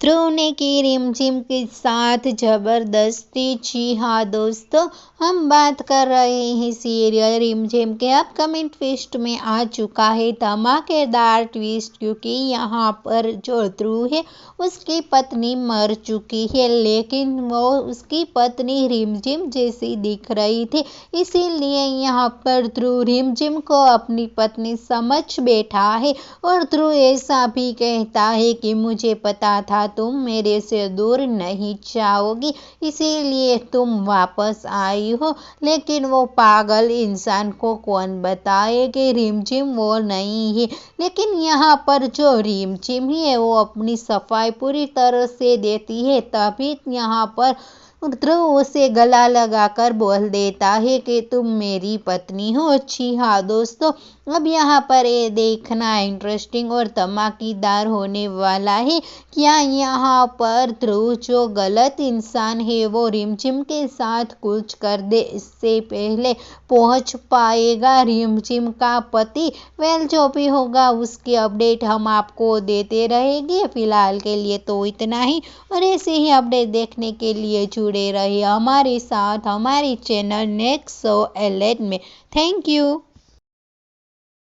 ध्रुव ने की रिमझिम के साथ जबरदस्ती। जी हाँ दोस्तों, हम बात कर रहे हैं सीरियल रिमझिम के अपकमिंग ट्विस्ट में आ चुका है धमाकेदार ट्विस्ट, क्योंकि यहाँ पर जो ध्रुव है उसकी पत्नी मर चुकी है, लेकिन वो उसकी पत्नी रिमझिम जैसी दिख रही थी। इसीलिए यहाँ पर ध्रुव रिमझिम को अपनी पत्नी समझ बैठा है और ध्रुव ऐसा भी कहता है कि मुझे पता था तुम मेरे से दूर नहीं जाओगी, इसीलिए तुम वापस आई हो। लेकिन वो पागल इंसान को कौन बताए कि रिमझिम वो नहीं है। लेकिन यहाँ पर जो रिमझिम है वो अपनी सफाई पूरी तरह से देती है, तभी यहाँ पर ध्रुव उसे गला लगाकर बोल देता है कि तुम मेरी पत्नी हो। जी हाँ दोस्तों, अब यहाँ पर ये देखना इंटरेस्टिंग और धमाकेदार होने वाला है। क्या यहाँ पर ध्रुव जो गलत इंसान है वो रिमझिम के साथ कुछ कर दे, इससे पहले पहुँच पाएगा रिमझिम का पति? वेल, जो भी होगा उसकी अपडेट हम आपको देते रहेंगे। फिलहाल के लिए तो इतना ही, और ऐसे ही अपडेट देखने के लिए जुड़े रहिए हमारे साथ हमारे चैनल नेक्स्ट शो एलेट में। Thank you.